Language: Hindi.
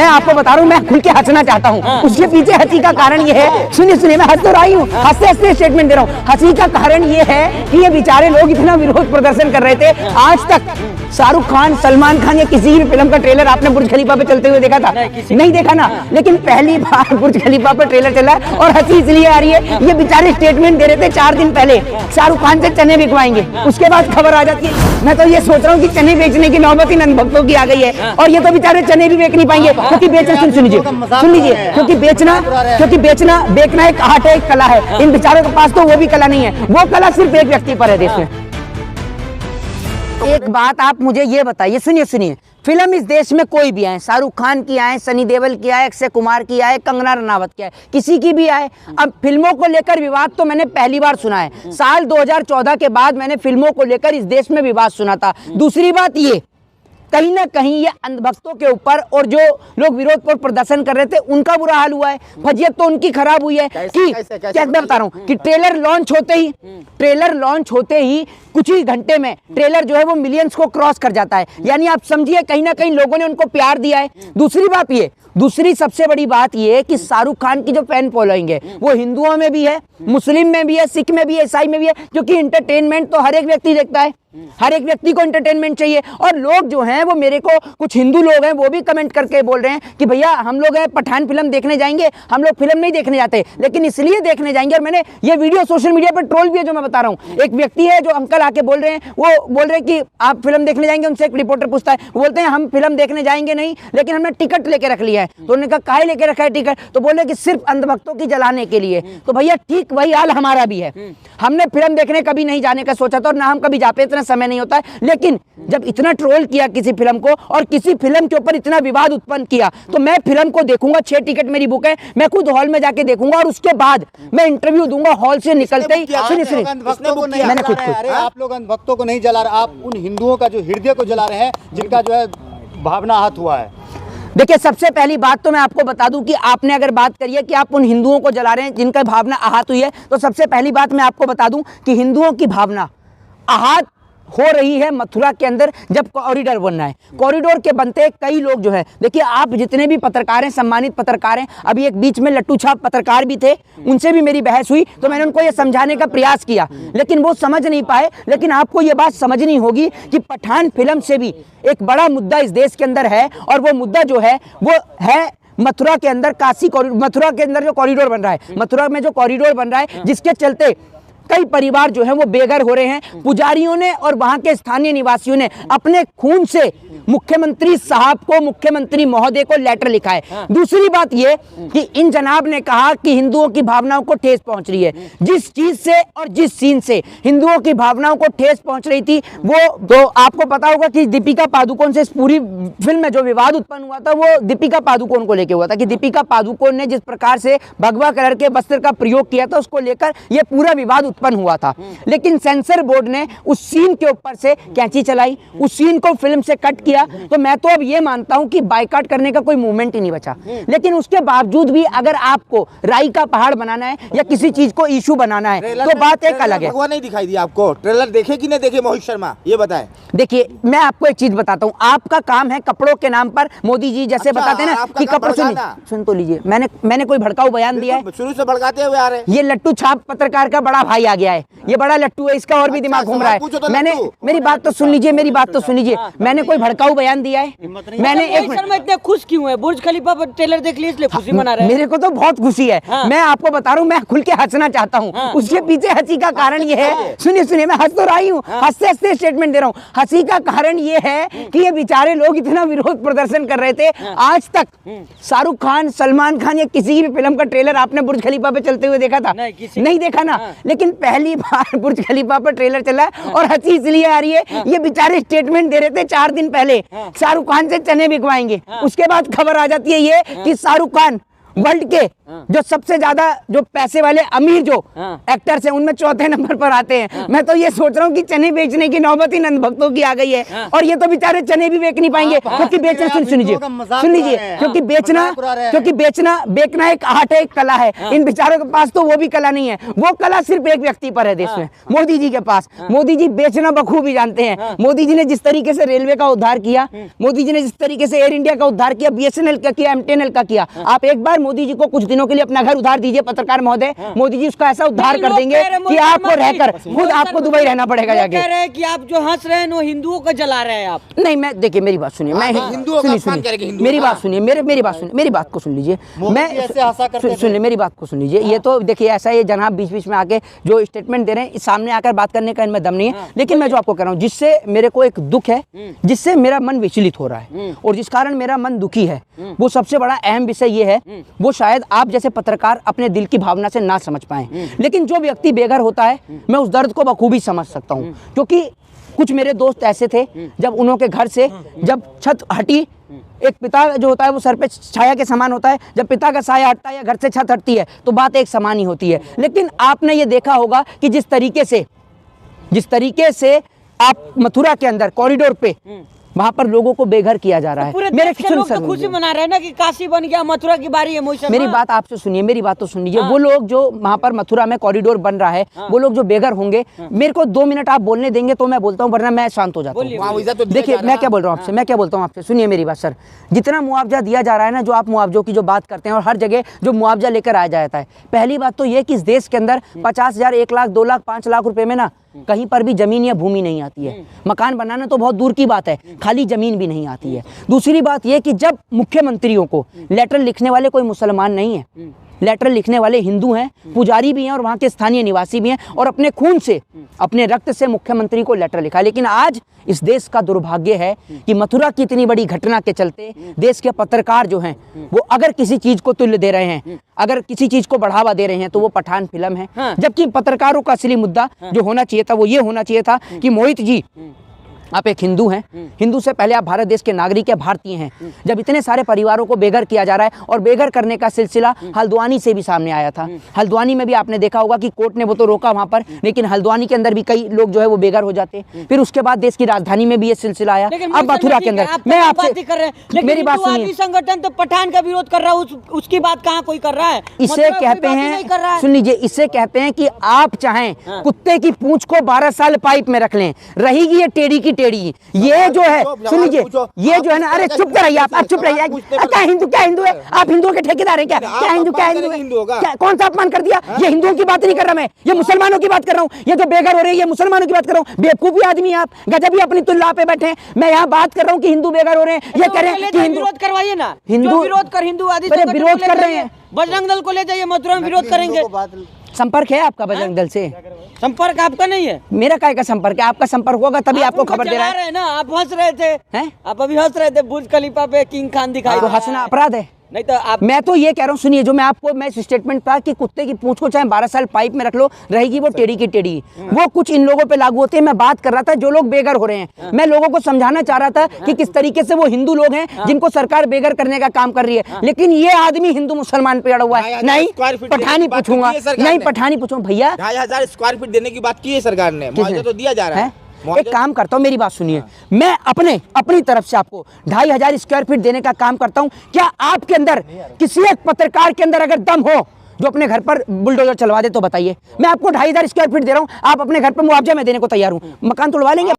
मैं आपको बता रहा हूँ, मैं खुल के हंसना चाहता हूँ। उसके पीछे हंसी का कारण ये है, सुनिए मैं हंस तो रही हूँ, हंसते हंसते स्टेटमेंट दे रहा हूँ। हंसी का कारण ये है कि ये बेचारे लोग इतना विरोध प्रदर्शन कर रहे थे। आज तक शाहरुख खान, सलमान खान या किसी भी फिल्म का ट्रेलर आपने बुर्ज खलीफा पे चलते हुए देखा था? नहीं देखा ना। लेकिन पहली बार बुर्ज खलीफा पर ट्रेलर चला और हंसी इसलिए आ रही है, ये बेचारे स्टेटमेंट दे रहे थे 4 दिन पहले शाहरुख खान से चने बिकवाएंगे, उसके बाद खबर आ जाती है। मैं तो ये सोच रहा हूँ कि चने बेचने की नौबत इन अंधभक्तों की आ गई है, और ये तो बेचारे चने भी बेच नहीं पाएंगे, क्योंकि सुन लीजिए, क्योंकि बेचना एक आर्ट है, एक कला है। इन बेचारों के पास तो वो भी कला नहीं है, वो कला सिर्फ एक व्यक्ति पर है देश में। एक बात आप मुझे ये बताइए, सुनिए, फिल्म इस देश में कोई भी आए, शाहरुख खान की आए, सनी देओल की आए, अक्षय कुमार की आए, कंगना रनावत की आए, किसी की भी आए, अब फिल्मों को लेकर विवाद तो मैंने पहली बार सुना है। साल 2014 के बाद मैंने फिल्मों को लेकर इस देश में विवाद सुना था। दूसरी बात ये, कहीं ना कहीं ये अंधभक्तों के ऊपर और जो लोग विरोध पर प्रदर्शन कर रहे थे उनका बुरा हाल हुआ है। फजीयत तो उनकी खराब हुई है कि क्या मैं बता रहा हूँ कि ट्रेलर लॉन्च होते ही कुछ ही घंटे में ट्रेलर जो है वो मिलियंस को क्रॉस कर जाता है। यानी आप समझिए कहीं ना कहीं लोगों ने उनको प्यार दिया है। दूसरी सबसे बड़ी बात ये है कि शाहरुख खान की जो फैन फॉलोइंग है वो हिंदुओं में भी है, मुस्लिम में भी है, सिख में भी है, ईसाई में भी है, क्योंकि इंटरटेनमेंट तो हर एक व्यक्ति देखता है, हर एक व्यक्ति को एंटरटेनमेंट चाहिए। और लोग जो हैं वो मेरे को, कुछ हिंदू लोग हैं वो भी कमेंट करके बोल रहे हैं कि भैया हम लोग पठान फिल्म देखने जाएंगे, हम लोग फिल्म नहीं देखने जाते लेकिन इसलिए देखने जाएंगे। और मैंने ये वीडियो सोशल मीडिया पर ट्रोल भी है जो मैं बता रहा हूँ। एक व्यक्ति है जो अंकल आके बोल रहे हैं, वो बोल रहे हैं कि आप फिल्म देखने जाएंगे, उनसे एक रिपोर्टर पूछता है, वो बोलते हैं हम फिल्म देखने जाएंगे नहीं, लेकिन हमने टिकट लेके रख लिया है। तो उन्होंने कहा काहे लेके रखा है टिकट? तो बोले कि सिर्फ अंधभक्तों की जलाने के लिए। तो भैया ठीक वही हाल हमारा भी है। हमने फिल्म देखने कभी नहीं जाने का सोचा था और ना हम कभी जाते, इतना समय नहीं होता है। लेकिन जब इतना ट्रोल किया किसी फिल्म को और किसी फिल्म के ऊपर इतना विवाद उत्पन्न किया, तो मैं फिल्म को देखूंगा। 6 टिकट मेरी बुक है, मैं खुद हॉल में जाके देखूंगा और उसके बाद मैं इंटरव्यू दूंगा हॉल से निकलते ही। सुनिए मैंने खुद आप लोग अंधभक्तों को नहीं जला रहे, आप उन हिंदुओं का जो हृदय को जला रहे हैं, जिनका जो है भावना आहत हुआ है। देखिए सबसे पहली बात तो मैं आपको बता दूं कि आपने अगर बात करी है कि आप उन हिंदुओं को जला रहे हैं जिनका भावना आहत हुई है, तो सबसे पहली बात मैं आपको बता दूं कि हिंदुओं की भावना आहत हो रही है मथुरा के अंदर जब कॉरिडोर बन रहा है। कॉरिडोर के बनते कई लोग जो है, देखिए आप जितने भी पत्रकार हैं, सम्मानित पत्रकार हैं, अभी एक बीच में लट्टू छाप पत्रकार भी थे, उनसे भी मेरी बहस हुई, तो मैंने उनको ये समझाने का प्रयास किया लेकिन वो समझ नहीं पाए। लेकिन आपको ये बात समझनी होगी कि पठान फिल्म से भी एक बड़ा मुद्दा इस देश के अंदर है, और वो मुद्दा जो है वो है मथुरा के अंदर मथुरा के अंदर जो कॉरिडोर बन रहा है, मथुरा में जो कॉरिडोर बन रहा है, जिसके चलते कई परिवार जो है वो बेघर हो रहे हैं। पुजारियों ने और वहां के स्थानीय निवासियों ने अपने खून से मुख्यमंत्री साहब को, मुख्यमंत्री महोदय को लेटर लिखा है। दूसरी बात ये कि इन जनाब ने कहा कि हिंदुओं की भावनाओं को ठेस पहुंच रही है। जिस चीज से और जिस सीन से हिंदुओं की भावनाओं को ठेस पहुंच रही थी, वो तो आपको पता होगा कि दीपिका पादुकोण से इस पूरी फिल्म में जो विवाद उत्पन्न हुआ था वो दीपिका पादुकोण को लेकर हुआ था कि दीपिका पादुकोण ने जिस प्रकार से भगवा कलर के वस्त्र का प्रयोग किया था, उसको लेकर यह पूरा विवाद उत्पन्न हुआ था। लेकिन सेंसर बोर्ड ने उस सीन के ऊपर से कैंची चलाई, उस सीन को फिल्म से कट किया। तो मैं तो अब ये मानता हूं कि बायकॉट करने का कोई मूवमेंट ही नहीं बचा। लेकिन उसके बावजूद भी अगर आपको राई का पहाड़ बनाना है या किसी चीज को इशू बनाना है तो बात एक अलग है। भगवा नहीं दिखाई दिया आपको? ट्रेलर देखे कि नहीं देखे मोहित शर्मा, ये बताएं। देखिए मैं आपको एक चीज बताता हूँ, आपका काम है कपड़ों के नाम पर मोदी जी जैसे बताते हैं ना कि कपड़े सुन तो लीजिए, मैंने कोई भड़काऊ बयान दिया है? शुरू से भड़काते हुए आ रहे हैं। ये लट्टू छाप पत्रकार का बड़ा भाई आ गया है, ये बड़ा लट्टू है, इसका और भी दिमाग घूम रहा है। मैंने मेरी बात तो सुन लीजिए, मैंने कोई भड़काऊ बयान दिया है? मैंने इतने खुश क्यों है? बुर्ज खलीफा पर ट्रेलर देख लिया इसलिए खुशी मना रहे हैं? मेरे को तो बहुत खुशी है। मैं आपको बता रहा हूँ, मैं खुल के हंसना चाहता हूँ। उसके पीछे हंसी का कारण ये है, सुनिए मैं हंस तो रही हूँ, हंसते हंसते स्टेटमेंट दे रहा हूँ। हंसी का कारण ये है कि ये बेचारे लोग इतना विरोध प्रदर्शन कर रहे थे। आज तक शाहरुख खान, सलमान खान या किसी भी फिल्म का ट्रेलर आपने बुर्ज खलीफा पे चलते हुए देखा था? नहीं देखा ना। लेकिन पहली बार बुर्ज खलीफा पर ट्रेलर चला और हंसी इसलिए आ रही है, ये बेचारे स्टेटमेंट दे रहे थे 4 दिन पहले शाहरुख खान से चने बिकवाएंगे, उसके बाद खबर आ जाती है ये कि शाहरुख खान वर्ल्ड के जो सबसे ज्यादा जो पैसे वाले अमीर जो हाँ। एक्टर्स हैं उनमें चौथे नंबर पर आते हैं। मैं तो ये सोच रहा हूँ कि चने बेचने की नौबत ही नंद भक्तों की आ गई है और ये तो बेचारे चने भी बेच नहीं पाएंगे क्योंकि बेचना सुन लीजिए क्योंकि बेचना एक आर्ट है, एक कला है। इन बेचारों के पास तो वो भी कला नहीं है, वो कला सिर्फ एक व्यक्ति पर है देश में, मोदी जी के पास। मोदी जी बेचना बखूबी जानते हैं। मोदी जी ने जिस तरीके से रेलवे का उद्धार किया, मोदी जी ने जिस तरीके से एयर इंडिया का उद्धार किया, BSNL का किया, MTNL का किया। आप एक बार मोदी जी को कुछ दिनों के लिए अपना घर उधार दीजिए पत्रकार महोदय, मोदी जी उसका ऐसा उद्धार कर देंगे कि आपको रहकर खुद आपको दुबई रहना पड़ेगा जाके। कह रहे हैं कि आप जो हंस रहे हैं वो हिंदुओं को जला रहे हैं आप। नहीं, मैं देखिए मेरी बात सुनिए, मैं हिंदुओं का अपमान करेंगे, हिंदुओं मेरी का। बात सुनिए, मेरी बात सुनिए, मेरी बात को सुन लीजिए। मैं ऐसे हंसा करते थे। सुनिए मेरी बात को सुन लीजिए। ये तो देखिए ऐसा है, जनाब बीच बीच में आके जो स्टेटमेंट दे रहे हैं, सामने आकर बात करने का इनमें दम नहीं है। लेकिन मैं जो आपको कह रहा हूँ, जिससे मेरे को एक दुख है, जिससे मेरा मन विचलित हो रहा है और जिस कारण मेरा मन दुखी है, वो सबसे बड़ा अहम विषय ये है, वो शायद आप जैसे पत्रकार अपने दिल की भावना से ना समझ पाए। लेकिन जो व्यक्ति बेघर होता है, मैं उस दर्द को बखूबी समझ सकता हूँ। क्योंकि कुछ मेरे दोस्त ऐसे थे, जब उनके घर से जब छत हटी, एक पिता जो होता है वो सर पे छाया के समान होता है, जब पिता का साया हटता है या घर से छत हटती है तो बात एक समान ही होती है। लेकिन आपने ये देखा होगा कि जिस तरीके से आप मथुरा के अंदर कॉरिडोर पे वहां पर लोगों को बेघर किया जा रहा है। पूरे देश के लोग तो खुशी मना रहे हैं ना कि काशी बन गया, मथुरा की बारी है। मोहित शर्मा, मेरी बात आपसे सुनिए, मेरी बात तो सुन लीजिए। वो लोग जो वहां पर मथुरा में कॉरिडोर बन रहा है, वो लोग जो बेघर होंगे, मेरे को 2 मिनट आप बोलने देंगे तो मैं बोलता हूँ, वरना मैं शांत हो जाता हूँ। देखिए मैं क्या बोल रहा हूँ आपसे, सुनिए मेरी बात सर। जितना मुआवजा दिया जा रहा है ना, जो आप मुआवजों की जो बात करते हैं और हर जगह जो मुआवजा लेकर आया जाता है, पहली बात तो ये कि इस देश के अंदर 50,000, 1 लाख, 2 लाख, 5 लाख रुपए में ना कहीं पर भी जमीन या भूमि नहीं आती है। मकान बनाना तो बहुत दूर की बात है, खाली जमीन भी नहीं आती है। दूसरी बात यह कि जब मुख्यमंत्रियों को लेटर लिखने वाले कोई मुसलमान नहीं है, लेटर लिखने वाले हिंदू हैं, पुजारी भी हैं और वहाँ के स्थानीय निवासी भी हैं, और अपने खून से, अपने रक्त से मुख्यमंत्री को लेटर लिखा। लेकिन आज इस देश का दुर्भाग्य है कि मथुरा की इतनी बड़ी घटना के चलते देश के पत्रकार जो हैं, वो अगर किसी चीज को तुल्य दे रहे हैं, अगर किसी चीज को बढ़ावा दे रहे हैं, तो वो पठान फिल्म है। जबकि पत्रकारों का असली मुद्दा जो होना चाहिए था, वो ये होना चाहिए था कि मोहित जी, आप एक हिंदू हैं, हिंदू से पहले आप भारत देश के नागरिक हैं, भारतीय हैं। जब इतने सारे परिवारों को बेघर किया जा रहा है, और बेघर करने का सिलसिला हल्द्वानी से भी सामने आया था। हल्द्वानी में भी आपने देखा होगा कि कोर्ट ने वो तो रोका वहां पर, लेकिन हल्द्वानी के अंदर भी कई लोग जो है वो बेघर हो जाते। फिर उसके बाद देश की राजधानी में भी ये सिलसिला आया। अब मथुरा के अंदर मैं आपसे, मेरी बात सुनिए, संगठन तो पठान का विरोध कर रहा है, उसकी बात कहाँ कोई कर रहा है? इसे कहते हैं, सुन लीजिए, इसे कहते हैं कि आप चाहें कुत्ते की पूंछ को 12 साल पाइप में रख लें, रहेगी ये टेढ़ी की टेढ़ी। ये जो है, सुन लीजिए, ये जो है ना, अरे चुप रहिए आप चुप रहिए। क्या हिंदू है? आप हिंदुओं के ठेकेदार हैं क्या? क्या हिंदू है? कौन सा अपमान कर दिया? ये हिंदुओं की बात नहीं कर रहा मैं, ये मुसलमानों की बात कर रहा हूँ। ये जो बेघर हो रहे हैं, ये मुसलमानों की बात कर रहा हूँ। बेवकूफी आदमी आप, गजब ही अपनी तुल्ला पे बैठे हैं। मैं यहाँ बात कर रहा हूँ कि हिंदू बेघर हो रहे हैं। ये कह रहे हैं कि विरोध करवाइए ना, हिंदू विरोध कर, हिंदूवादी विरोध कर रहे हैं, बजरंग दल को ले जाइए, मथुरा में विरोध करेंगे। संपर्क है आपका बजरंग दल से? संपर्क आपका नहीं है? मेरा काय का संपर्क है? आपका संपर्क होगा तभी आपको खबर दे रहा है ना। आप हंस रहे थे, हैं? आप अभी हंस रहे थे, बुर्ज खलीफा पे किंग खान दिखाई। तो हंसना अपराध है? नहीं तो आप, मैं तो ये कह रहा हूँ, सुनिए, जो मैं स्टेटमेंट था कि कुत्ते की पूंछ को चाहे 12 साल पाइप में रख लो, रहेगी वो टेढ़ी की टेढ़ी, वो कुछ इन लोगों पे लागू होते हैं। मैं बात कर रहा था जो लोग बेघर हो रहे हैं, मैं लोगों को समझाना चाह रहा था कि किस तरीके से वो हिंदू लोग हैं जिनको सरकार बेघर करने का काम कर रही है। लेकिन ये आदमी हिंदू मुसलमान पे अड़ा हुआ है। नहीं, पठानी पूछूंगा, नहीं पठानी पूछूंगा भैया। 2,500 स्क्वायर फीट देने की बात की है सरकार ने, मुआवजा तो दिया जा रहा है। एक काम करता हूँ, मेरी बात सुनिए, मैं अपनी तरफ से आपको 2,500 स्क्वायर फीट देने का काम करता हूँ। क्या आपके अंदर किसी एक पत्रकार के अंदर अगर दम हो जो अपने घर पर बुलडोजर चलवा दे तो बताइए। मैं आपको 2,500 स्क्वायर फीट दे रहा हूँ, आप अपने घर पर मुआवजा में देने को तैयार हूँ। मकान तोड़वा लेंगे?